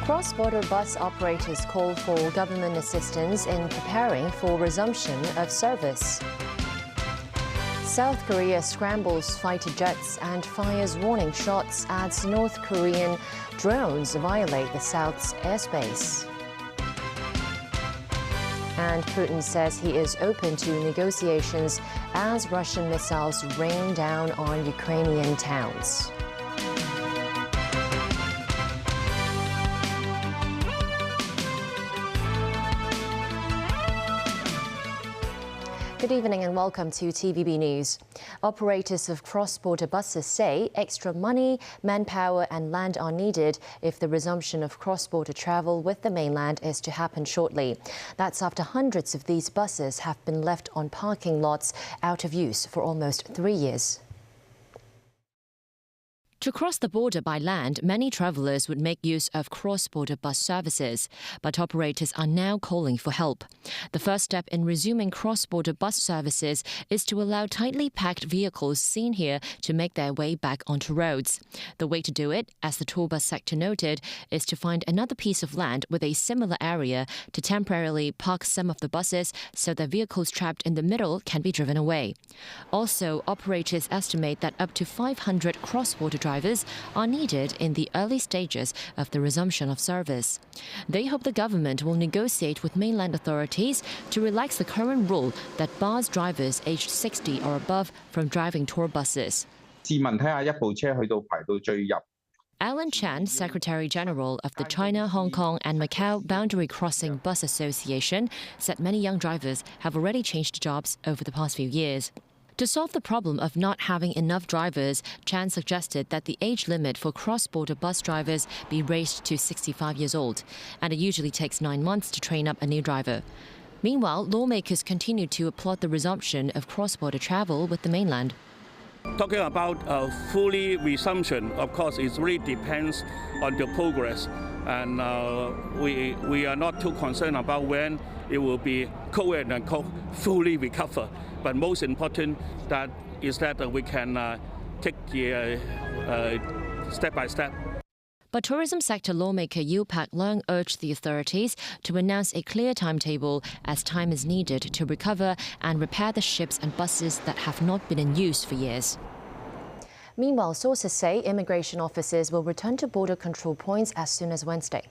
Cross-border bus operators call for government assistance in preparing for resumption of service. South Korea scrambles fighter jets and fires warning shots as North Korean drones violate the South's airspace. And Putin says he is open to negotiations as Russian missiles rain down on Ukrainian towns. Good evening and welcome to TVB News. Operators of cross-border buses say extra money, manpower and land are needed if the resumption of cross-border travel with the mainland is to happen shortly. That's after hundreds of these buses have been left on parking lots out of use for almost 3 years. To cross the border by land, many travellers would make use of cross-border bus services, but operators are now calling for help. The first step in resuming cross-border bus services is to allow tightly packed vehicles seen here to make their way back onto roads. The way to do it, as the tour bus sector noted, is to find another piece of land with a similar area to temporarily park some of the buses so that vehicles trapped in the middle can be driven away. Also, operators estimate that up to 500 cross-border drivers are needed in the early stages of the resumption of service. They hope the government will negotiate with mainland authorities to relax the current rule that bars drivers aged 60 or above from driving tour buses. Alan Chan, Secretary General of the China, Hong Kong and Macau Boundary Crossing Bus Association, said many young drivers have already changed jobs over the past few years. To solve the problem of not having enough drivers, Chan suggested that the age limit for cross-border bus drivers be raised to 65 years old, and it usually takes 9 months to train up a new driver. Meanwhile, lawmakers continue to applaud the resumption of cross-border travel with the mainland. Talking about a fully resumption, of course, it really depends on the progress, and we are not too concerned about when it will be fully recover. But most important is that we can take the step by step. But tourism sector lawmaker Yu Pak Leung urged the authorities to announce a clear timetable as time is needed to recover and repair the ships and buses that have not been in use for years. Meanwhile, sources say immigration officers will return to border control points as soon as Wednesday.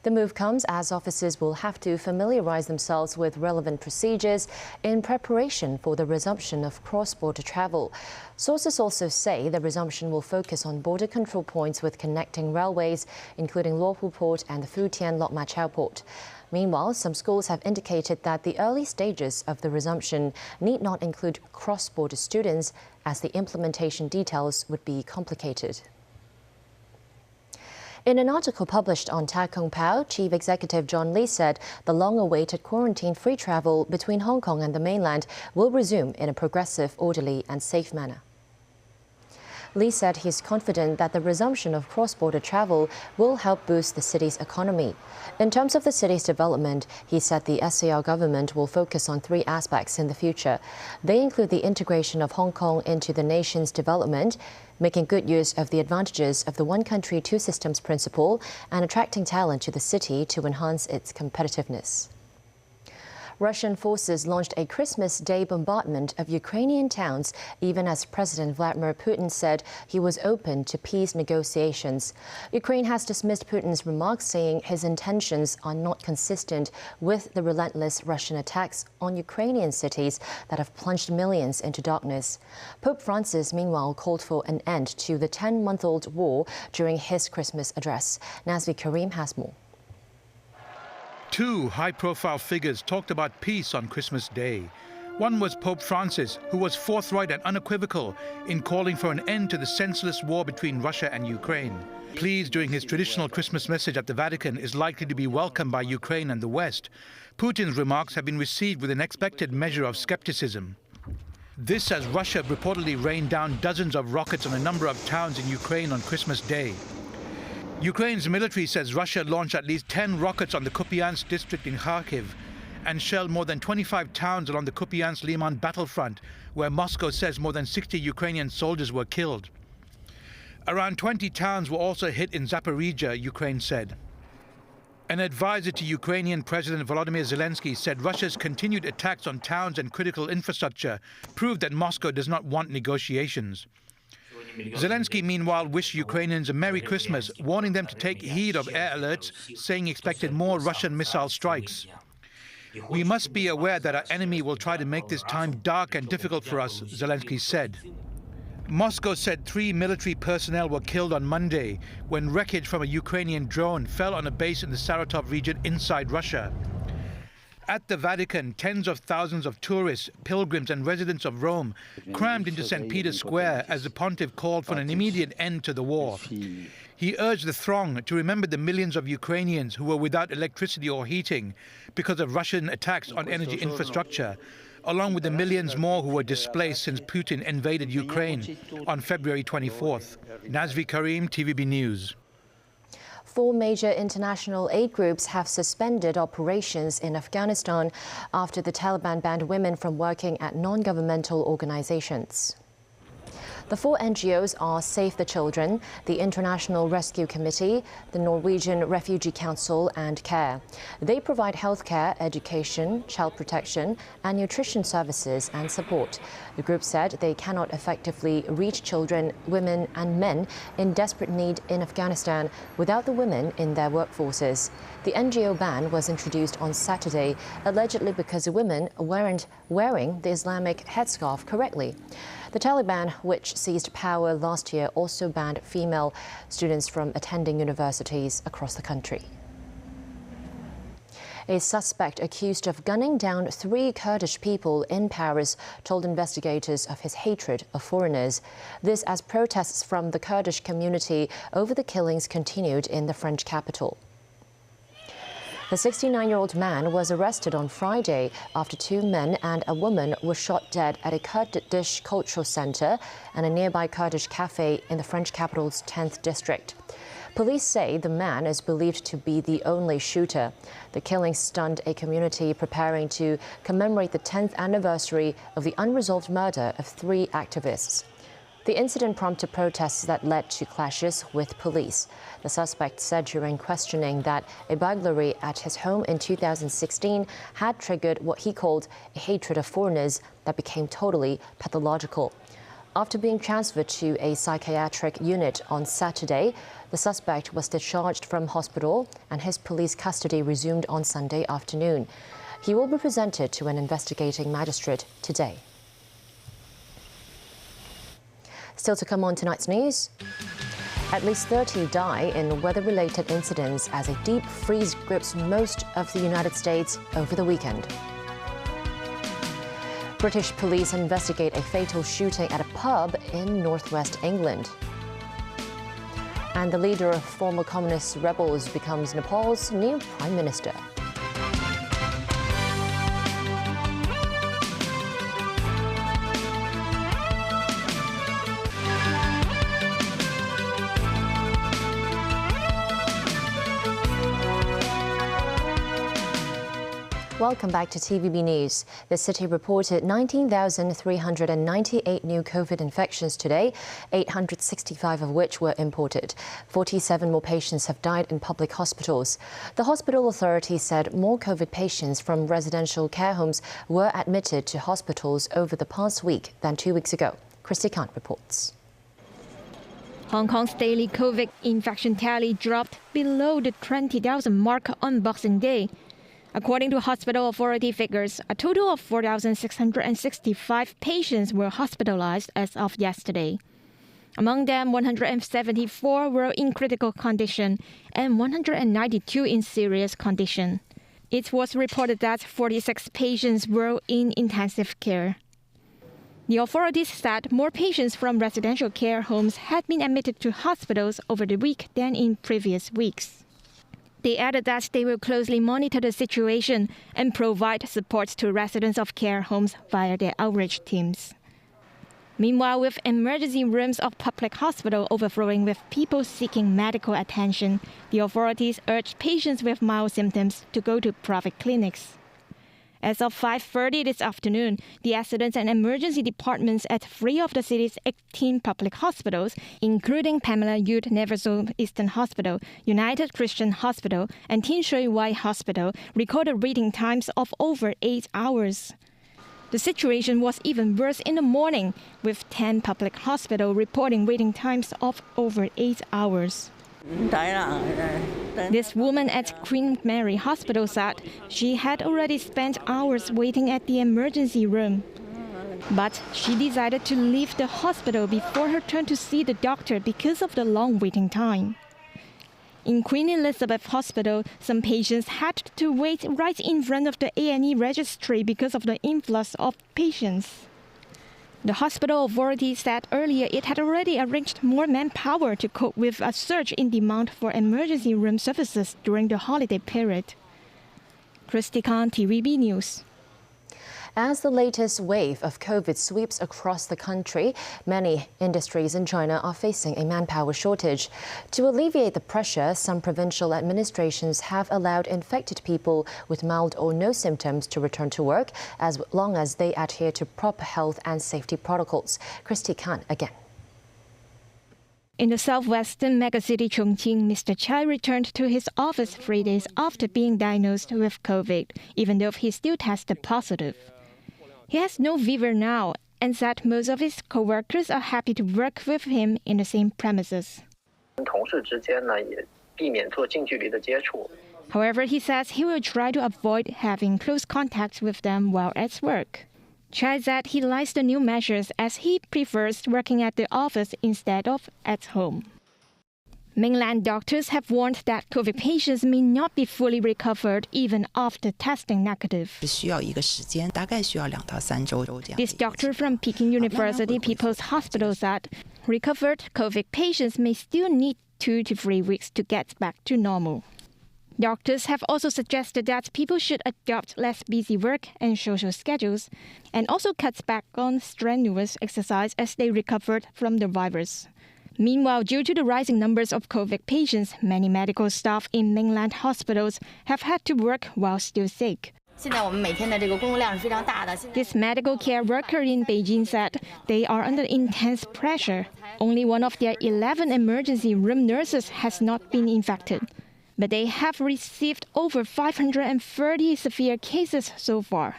The move comes as officers will have to familiarize themselves with relevant procedures in preparation for the resumption of cross-border travel. Sources also say the resumption will focus on border control points with connecting railways, including Luohu Port and the Futian Lok Ma Chau Port. Meanwhile, some schools have indicated that the early stages of the resumption need not include cross-border students, as the implementation details would be complicated. In an article published on Ta Kung Pao, Chief Executive John Lee said the long-awaited quarantine-free travel between Hong Kong and the mainland will resume in a progressive, orderly and safe manner. Lee said he's confident that the resumption of cross-border travel will help boost the city's economy. In terms of the city's development, he said the SAR government will focus on 3 aspects in the future. They include the integration of Hong Kong into the nation's development, making good use of the advantages of the one country, two systems principle, and attracting talent to the city to enhance its competitiveness. Russian forces launched a Christmas Day bombardment of Ukrainian towns, even as President Vladimir Putin said he was open to peace negotiations. Ukraine has dismissed Putin's remarks, saying his intentions are not consistent with the relentless Russian attacks on Ukrainian cities that have plunged millions into darkness. Pope Francis, meanwhile, called for an end to the 10-month-old war during his Christmas address. Nazvi Karim has more. 2 high-profile figures talked about peace on Christmas Day. One was Pope Francis, who was forthright and unequivocal in calling for an end to the senseless war between Russia and Ukraine. Pleas during his traditional Christmas message at the Vatican is likely to be welcomed by Ukraine and the West. Putin's remarks have been received with an expected measure of skepticism. This as Russia reportedly rained down dozens of rockets on a number of towns in Ukraine on Christmas Day. Ukraine's military says Russia launched at least 10 rockets on the Kupiansk district in Kyiv and shelled more than 25 towns along the Kupiansk-Liman battlefront, where Moscow says more than 60 Ukrainian soldiers were killed. Around 20 towns were also hit in Zaporizhia, Ukraine said. An advisor to Ukrainian President Volodymyr Zelensky said Russia's continued attacks on towns and critical infrastructure proved that Moscow does not want negotiations. Zelensky, meanwhile, wished Ukrainians a Merry Christmas, warning them to take heed of air alerts, saying he expected more Russian missile strikes. "We must be aware that our enemy will try to make this time dark and difficult for us," Zelensky said. Moscow said 3 military personnel were killed on Monday when wreckage from a Ukrainian drone fell on a base in the Saratov region inside Russia. At the Vatican, tens of thousands of tourists, pilgrims and residents of Rome crammed into St. Peter's Square as the pontiff called for an immediate end to the war. He urged the throng to remember the millions of Ukrainians who were without electricity or heating because of Russian attacks on energy infrastructure, along with the millions more who were displaced since Putin invaded Ukraine on February 24th. Nazvi Karim, TVB News. 4 major international aid groups have suspended operations in Afghanistan after the Taliban banned women from working at non-governmental organizations. The 4 NGOs are Save the Children, the International Rescue Committee, the Norwegian Refugee Council and CARE. They provide healthcare, education, child protection and nutrition services and support. The group said they cannot effectively reach children, women and men in desperate need in Afghanistan without the women in their workforces. The NGO ban was introduced on Saturday, allegedly because the women weren't wearing the Islamic headscarf correctly. The Taliban, which seized power last year, also banned female students from attending universities across the country. A suspect accused of gunning down 3 Kurdish people in Paris told investigators of his hatred of foreigners. This as protests from the Kurdish community over the killings continued in the French capital. The 69-year-old man was arrested on Friday after 2 men and a woman were shot dead at a Kurdish cultural center and a nearby Kurdish cafe in the French capital's 10th district. Police say the man is believed to be the only shooter. The killing stunned a community preparing to commemorate the 10th anniversary of the unresolved murder of 3 activists. The incident prompted protests that led to clashes with police. The suspect said during questioning that a burglary at his home in 2016 had triggered what he called a hatred of foreigners that became totally pathological. After being transferred to a psychiatric unit on Saturday, the suspect was discharged from hospital and his police custody resumed on Sunday afternoon. He will be presented to an investigating magistrate today. Still to come on tonight's news. At least 30 die in weather-related incidents as a deep freeze grips most of the United States over the weekend. British police investigate a fatal shooting at a pub in northwest England. And the leader of former communist rebels becomes Nepal's new prime minister. Welcome back to TVB News. The city reported 19,398 new COVID infections today, 865 of which were imported. 47 more patients have died in public hospitals. The hospital authority said more COVID patients from residential care homes were admitted to hospitals over the past week than 2 weeks ago. Christy Kant reports. Hong Kong's daily COVID infection tally dropped below the 20,000 mark on Boxing Day. According to hospital authority figures, a total of 4,665 patients were hospitalized as of yesterday. Among them, 174 were in critical condition and 192 in serious condition. It was reported that 46 patients were in intensive care. The authorities said more patients from residential care homes had been admitted to hospitals over the week than in previous weeks. They added that they will closely monitor the situation and provide support to residents of care homes via their outreach teams. Meanwhile, with emergency rooms of public hospitals overflowing with people seeking medical attention, the authorities urged patients with mild symptoms to go to private clinics. As of 5:30 this afternoon, the accident and emergency departments at 3 of the city's 18 public hospitals, including Pamela Youth Neversole Eastern Hospital, United Christian Hospital, and Tin Shui Wai Hospital, recorded waiting times of over 8 hours. The situation was even worse in the morning, with 10 public hospitals reporting waiting times of over 8 hours. This woman at Queen Mary Hospital said she had already spent hours waiting at the emergency room. But she decided to leave the hospital before her turn to see the doctor because of the long waiting time. In Queen Elizabeth Hospital, some patients had to wait right in front of the A&E registry because of the influx of patients. The hospital authority said earlier it had already arranged more manpower to cope with a surge in demand for emergency room services during the holiday period. Christy Khan, TVB News. As the latest wave of COVID sweeps across the country, many industries in China are facing a manpower shortage. To alleviate the pressure, some provincial administrations have allowed infected people with mild or no symptoms to return to work, as long as they adhere to proper health and safety protocols. Christy Khan again. In the southwestern megacity Chongqing, Mr. Chai returned to his office 3 days after being diagnosed with COVID, even though he still tested positive. He has no fever now and said most of his co-workers are happy to work with him in the same premises. However, he says he will try to avoid having close contact with them while at work. Chai said he likes the new measures as he prefers working at the office instead of at home. Mainland doctors have warned that COVID patients may not be fully recovered even after testing negative. This doctor from Peking University People's Hospital said recovered COVID patients may still need 2 to 3 weeks to get back to normal. Doctors have also suggested that people should adopt less busy work and social schedules and also cut back on strenuous exercise as they recovered from the virus. Meanwhile, due to the rising numbers of COVID patients, many medical staff in mainland hospitals have had to work while still sick. This medical care worker in Beijing said they are under intense pressure. Only one of their 11 emergency room nurses has not been infected, but they have received over 530 severe cases so far.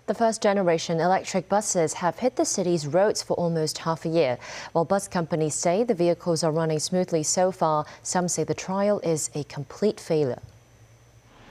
The first-generation electric buses have hit the city's roads for almost half a year. While bus companies say the vehicles are running smoothly so far, some say the trial is a complete failure.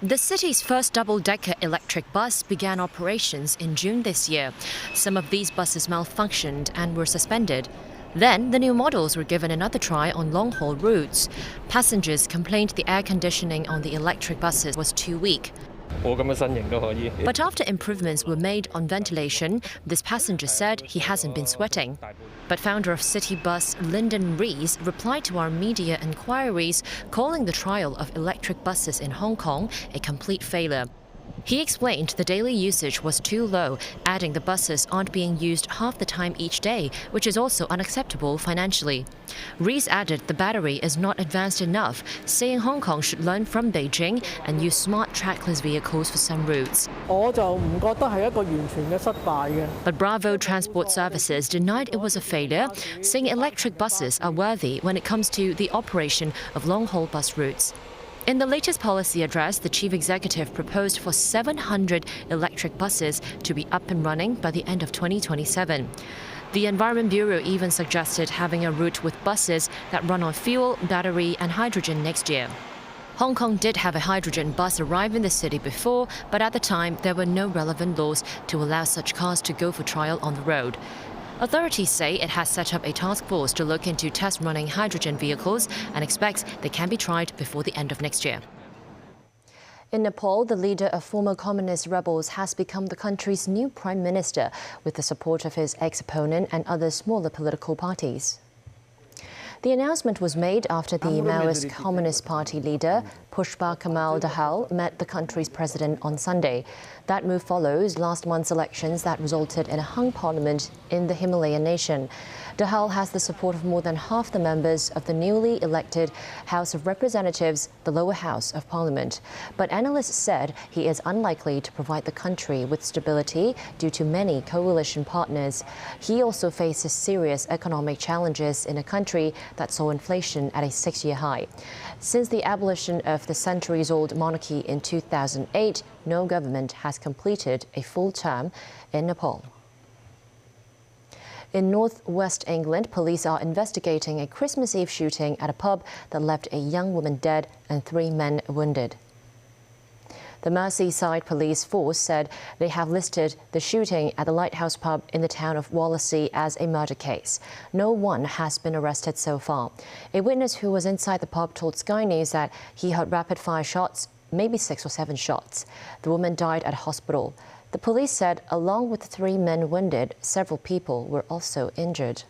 The city's first double-decker electric bus began operations in June this year. Some of these buses malfunctioned and were suspended. Then, the new models were given another try on long-haul routes. Passengers complained the air conditioning on the electric buses was too weak. But after improvements were made on ventilation, this passenger said he hasn't been sweating. But founder of City Bus, Lyndon Rees, replied to our media inquiries, calling the trial of electric buses in Hong Kong a complete failure. He explained the daily usage was too low, adding the buses aren't being used half the time each day, which is also unacceptable financially. Rees added the battery is not advanced enough, saying Hong Kong should learn from Beijing and use smart trackless vehicles for some routes. But Bravo Transport Services denied it was a failure, saying electric buses are worthy when it comes to the operation of long-haul bus routes. In the latest policy address, the chief executive proposed for 700 electric buses to be up and running by the end of 2027. The Environment Bureau even suggested having a route with buses that run on fuel, battery and hydrogen next year. Hong Kong did have a hydrogen bus arrive in the city before, but at the time there were no relevant laws to allow such cars to go for trial on the road. Authorities say it has set up a task force to look into test-running hydrogen vehicles and expects they can be tried before the end of next year. In Nepal, the leader of former communist rebels has become the country's new prime minister with the support of his ex-opponent and other smaller political parties. The announcement was made after the Maoist Communist Party leader, Pushpa Kamal Dahal met the country's president on Sunday. That move follows last month's elections that resulted in a hung parliament in the Himalayan nation. Dahal has the support of more than half the members of the newly elected House of Representatives, the lower house of parliament. But analysts said he is unlikely to provide the country with stability due to many coalition partners. He also faces serious economic challenges in a country that saw inflation at a 6-year high. Since the abolition of the centuries-old monarchy in 2008, no government has completed a full term in Nepal. In northwest England, police are investigating a Christmas Eve shooting at a pub that left a young woman dead and 3 men wounded. The Merseyside police force said they have listed the shooting at the Lighthouse pub in the town of Wallasey as a murder case. No one has been arrested so far. A witness who was inside the pub told Sky News that he heard rapid-fire shots, maybe 6 or 7 shots. The woman died at hospital. The police said along with the 3 men wounded, several people were also injured.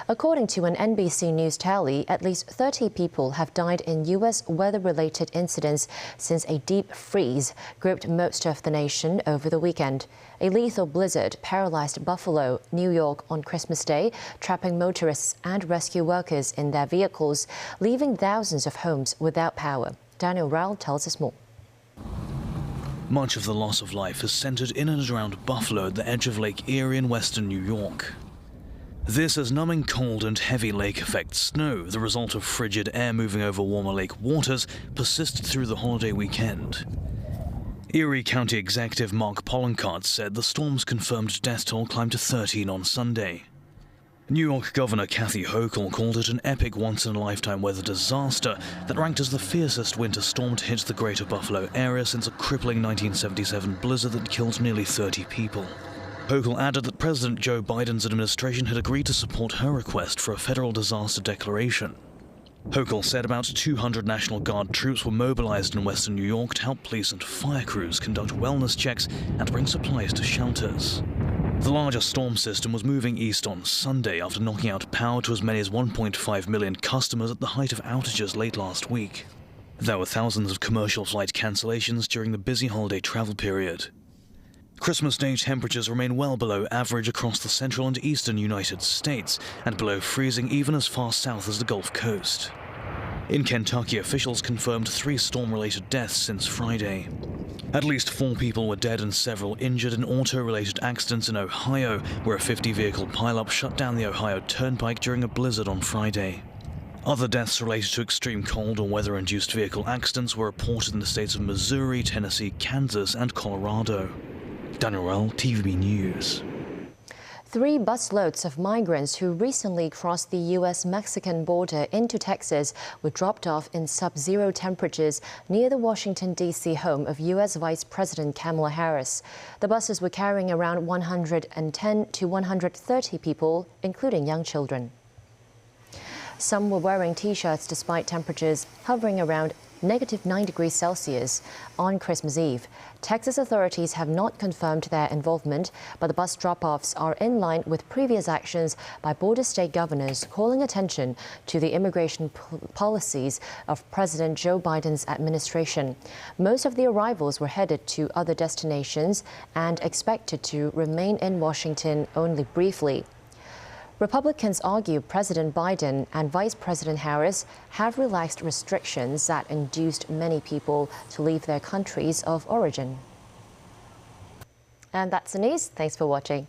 According to an NBC News tally, at least 30 people have died in U.S. weather-related incidents since a deep freeze gripped most of the nation over the weekend. A lethal blizzard paralyzed Buffalo, New York on Christmas Day, trapping motorists and rescue workers in their vehicles, leaving thousands of homes without power. Daniel Rowell tells us more. Much of the loss of life is centered in and around Buffalo at the edge of Lake Erie in western New York. This as numbing cold and heavy lake effect snow, the result of frigid air moving over warmer lake waters, persisted through the holiday weekend. Erie County Executive Mark Pollincard said the storm's confirmed death toll climbed to 13 on Sunday. New York Governor Kathy Hochul called it an epic once-in-a-lifetime weather disaster that ranked as the fiercest winter storm to hit the greater Buffalo area since a crippling 1977 blizzard that killed nearly 30 people. Hochul added that President Joe Biden's administration had agreed to support her request for a federal disaster declaration. Hochul said about 200 National Guard troops were mobilized in western New York to help police and fire crews conduct wellness checks and bring supplies to shelters. The larger storm system was moving east on Sunday after knocking out power to as many as 1.5 million customers at the height of outages late last week. There were thousands of commercial flight cancellations during the busy holiday travel period. Christmas Day temperatures remain well below average across the central and eastern United States, and below freezing even as far south as the Gulf Coast. In Kentucky, officials confirmed 3 storm-related deaths since Friday. At least 4 people were dead and several injured in auto-related accidents in Ohio, where a 50-vehicle pileup shut down the Ohio Turnpike during a blizzard on Friday. Other deaths related to extreme cold or weather-induced vehicle accidents were reported in the states of Missouri, Tennessee, Kansas, and Colorado. Daniel Rowell, TVB News. 3 busloads of migrants who recently crossed the U.S.-Mexican border into Texas were dropped off in sub-zero temperatures near the Washington, D.C. home of U.S. Vice President Kamala Harris. The buses were carrying around 110 to 130 people, including young children. Some were wearing T-shirts despite temperatures hovering around -9 degrees Celsius on Christmas Eve. Texas authorities have not confirmed their involvement, but the bus drop-offs are in line with previous actions by border state governors calling attention to the immigration policies of President Joe Biden's administration. Most of the arrivals were headed to other destinations and expected to remain in Washington only briefly. Republicans argue President Biden and Vice President Harris have relaxed restrictions that induced many people to leave their countries of origin. And that's the news. Thanks for watching.